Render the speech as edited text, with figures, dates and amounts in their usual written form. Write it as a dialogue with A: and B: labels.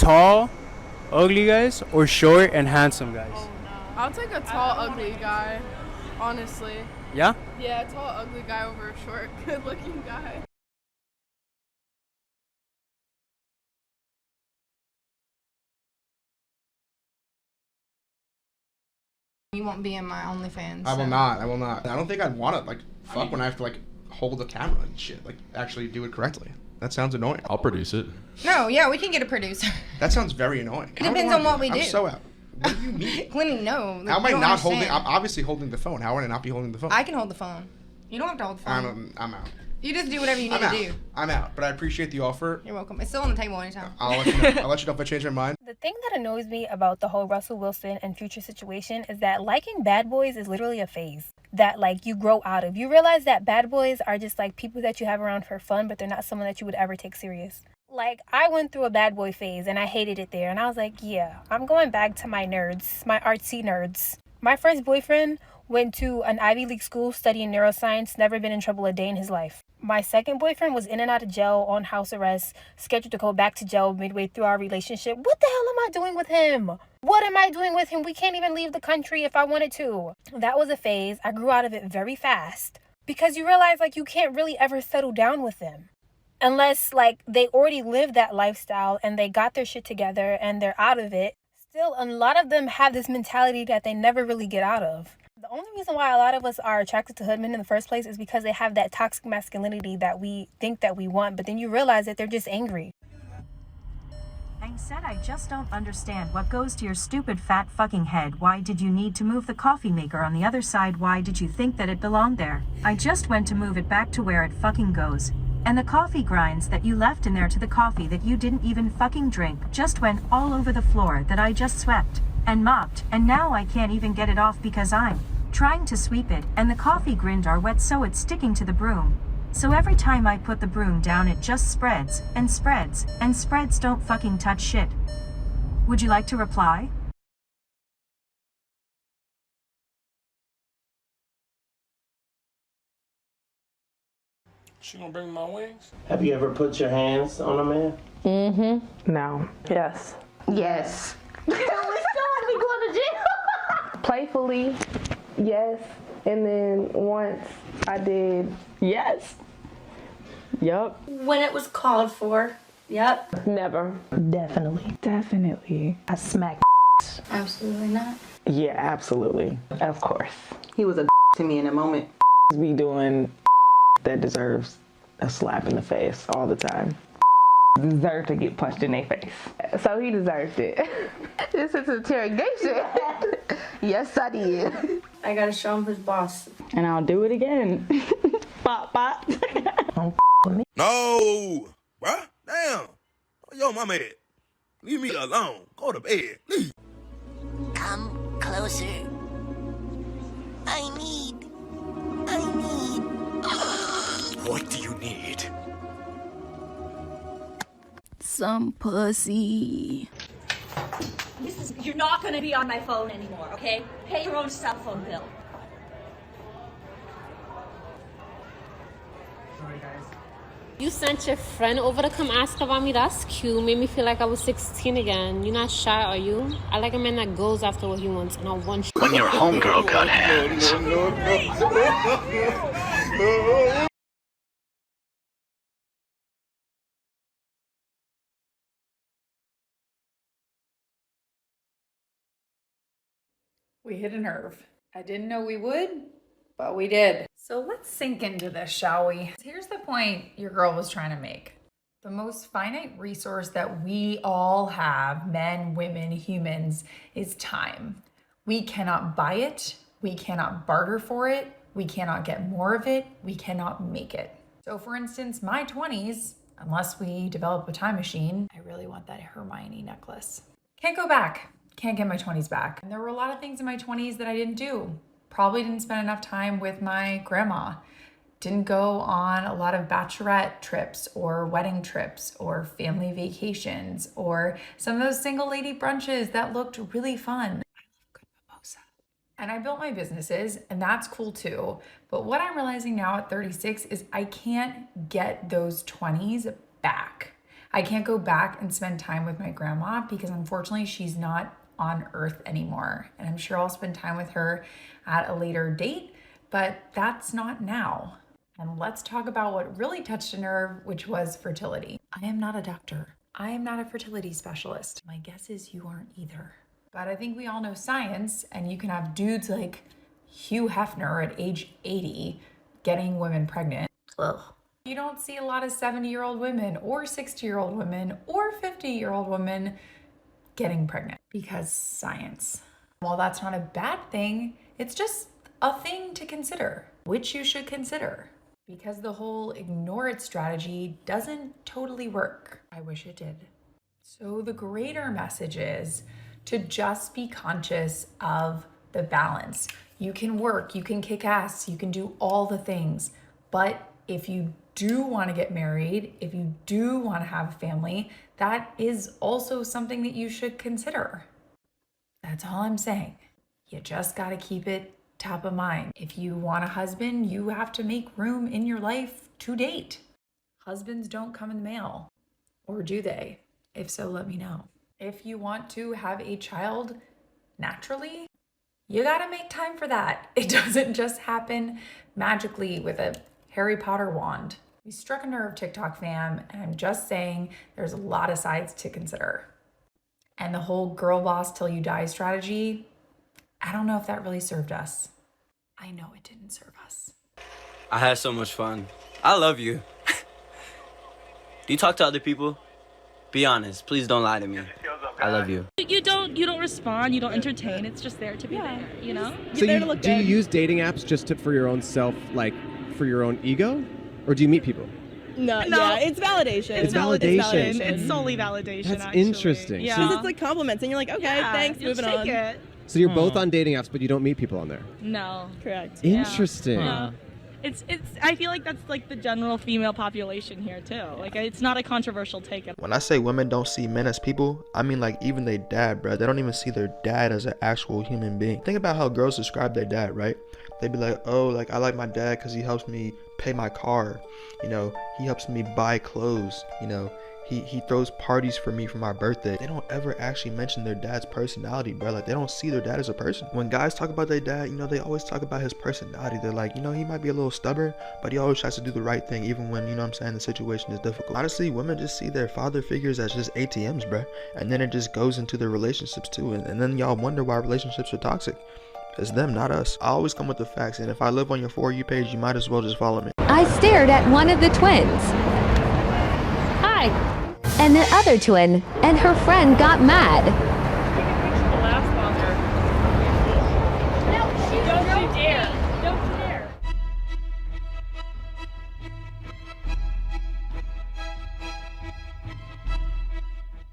A: tall, ugly guys or short and handsome guys?
B: Oh, no. I'll take a tall, ugly guy, honestly.
A: Yeah?
B: Yeah, a tall, ugly guy over a short, good-looking guy.
C: You won't be in my OnlyFans.
D: I will not. I will not. I don't think I'd want to like fuck when I have to like hold the camera and shit. Like actually do it correctly. That sounds annoying.
E: I'll produce it.
C: No, yeah, we can get a producer.
D: That sounds very annoying.
C: It depends on what we do.
D: I'm so out. What do you mean?
C: Clinton, no.
D: How am I not holding? I'm obviously holding the phone. How would I not be holding the phone?
C: I can hold the phone. You don't have to hold the phone.
D: I'm out.
C: You just do whatever you need to do.
D: I'm out. But I appreciate the offer.
C: You're welcome. It's still on the table anytime.
D: I'll let you know. I'll let you know if I change my mind.
F: The thing that annoys me about the whole Russell Wilson and Future situation is that liking bad boys is literally a phase that like you grow out of. You realize that bad boys are just like people that you have around for fun, but they're not someone that you would ever take serious. Like, I went through a bad boy phase and I hated it there. And I was like, yeah, I'm going back to my nerds, my artsy nerds. My first boyfriend went to an Ivy League school studying neuroscience, never been in trouble a day in his life. My second boyfriend was in and out of jail on house arrest, scheduled to go back to jail midway through our relationship. What the hell am I doing with him? What am I doing with him? We can't even leave the country if I wanted to. That was a phase. I grew out of it very fast because you realize like you can't really ever settle down with them unless like they already lived that lifestyle and they got their shit together and they're out of it. Still, a lot of them have this mentality that they never really get out of. The only reason why a lot of us are attracted to hoodmen in the first place is because they have that toxic masculinity that we think that we want, but then you realize that they're just angry.
G: I said I just don't understand what goes to your stupid fat fucking head. Why did you need to move the coffee maker on the other side? Why did you think that it belonged there? I just went to move it back to where it fucking goes. And the coffee grinds that you left in there to the coffee that you didn't even fucking drink just went all over the floor that I just swept and mopped, and now I can't even get it off because I'm trying to sweep it, and the coffee grind are wet so it's sticking to the broom. So every time I put the broom down it just spreads, and spreads, and spreads. Don't fucking touch shit. Would you like to reply?
H: She gonna bring me my wings?
I: Have you ever put your hands on a man?
J: Mm-hmm. No. Yes.
K: Yes. We still want to be going to jail.
J: Playfully, yes. And then once I did, yes. Yup.
K: When it was called for. Yep.
J: Never.
L: Definitely.
J: Definitely.
L: I smacked.
K: Absolutely not.
J: Yeah, absolutely. Of course.
M: He was a to me in a moment.
J: Be doing that deserves a slap in the face all the time. Deserve to get punched in their face. So he deserved it. This is interrogation. Yes, I did.
K: I gotta show him who's boss.
J: And I'll do it again. Bop, bop.
H: No! Bruh, damn. Yo, my man. Leave me alone. Go to bed. Leave.
N: Come closer. I need.
H: What do you need?
N: Some pussy.
O: You're not gonna be on my phone anymore, okay? Pay your own cell phone bill.
P: You sent your friend over to come ask about me. That's cute. Made me feel like I was 16 again. You're not shy, are you? I like a man that goes after what he wants, and I want you.
Q: When your homegirl got hands.
R: We hit a nerve. I didn't know we would, but we did. So let's sink into this, shall we? Here's the point your girl was trying to make. The most finite resource that we all have, men, women, humans, is time. We cannot buy it. We cannot barter for it. We cannot get more of it. We cannot make it. So for instance, my 20s, unless we develop a time machine, I really want that Hermione necklace. Can't go back. Can't get my 20s back. And there were a lot of things in my 20s that I didn't do. Probably didn't spend enough time with my grandma. Didn't go on a lot of bachelorette trips or wedding trips or family vacations or some of those single lady brunches that looked really fun. I love good mimosa. And I built my businesses, and that's cool too. But what I'm realizing now at 36 is I can't get those 20s back. I can't go back and spend time with my grandma because unfortunately she's not on earth anymore. And I'm sure I'll spend time with her at a later date, but that's not now. And let's talk about what really touched a nerve, which was fertility. I am not a doctor. I am not a fertility specialist. My guess is you aren't either. But I think we all know science, and you can have dudes like Hugh Hefner at age 80 getting women pregnant. Ugh. You don't see a lot of 70-year-old women or 60-year-old women or 50-year-old women getting pregnant because science. While that's not a bad thing, it's just a thing to consider, which you should consider. Because the whole ignore it strategy doesn't totally work. I wish it did. So the greater message is to just be conscious of the balance. You can work, you can kick ass, you can do all the things. But if you do want to get married, if you do want to have a family, that is also something that you should consider. That's all I'm saying. You just got to keep it top of mind. If you want a husband, you have to make room in your life to date. Husbands don't come in the mail. Or do they? If so, let me know. If you want to have a child naturally, you gotta make time for that. It doesn't just happen magically with a Harry Potter wand. We struck a nerve, TikTok fam, and I'm just saying there's a lot of sides to consider. And the whole girl boss till you die strategy, I don't know if that really served us. I know it didn't serve us.
E: I had so much fun. I love you. Do you talk to other people? Be honest. Please don't lie to me. I love you.
L: You don't respond, you don't entertain. It's just there to be there, you know?
S: So do you use dating apps just for your own self, like for your own ego? Or do you meet people?
L: No, yeah, it's validation.
S: It's validation.
L: It's solely validation,
S: That's
L: actually.
S: interesting.
L: Yeah.
S: So-
L: Because it's like compliments, and you're like, okay, thanks,
S: you'll
L: moving
S: take
L: on.
S: it. So you're both on dating apps, but you don't meet people on there?
L: No, correct.
S: Interesting.
L: Yeah. It's. I feel like that's like the general female population here too. Like it's not a controversial take.
T: When I say women don't see men as people, I mean like even their dad, bro. They don't even see their dad as an actual human being. Think about how girls describe their dad, right? They'd be like, oh, like I like my dad because he helps me pay my car. You know, he helps me buy clothes. You know, he throws parties for me for my birthday. They don't ever actually mention their dad's personality, bro. Like they don't see their dad as a person. When guys talk about their dad, you know, they always talk about his personality. They're like, you know, he might be a little stubborn, but he always tries to do the right thing even when, you know what I'm saying, the situation is difficult. Honestly, women just see their father figures as just ATMs, bro. And then it just goes into their relationships too. And then y'all wonder why relationships are toxic. It's them, not us. I always come with the facts, and if I live on your For You page, you might as well just follow me.
U: I stared at one of the twins. Hi. And the other twin and her friend got mad.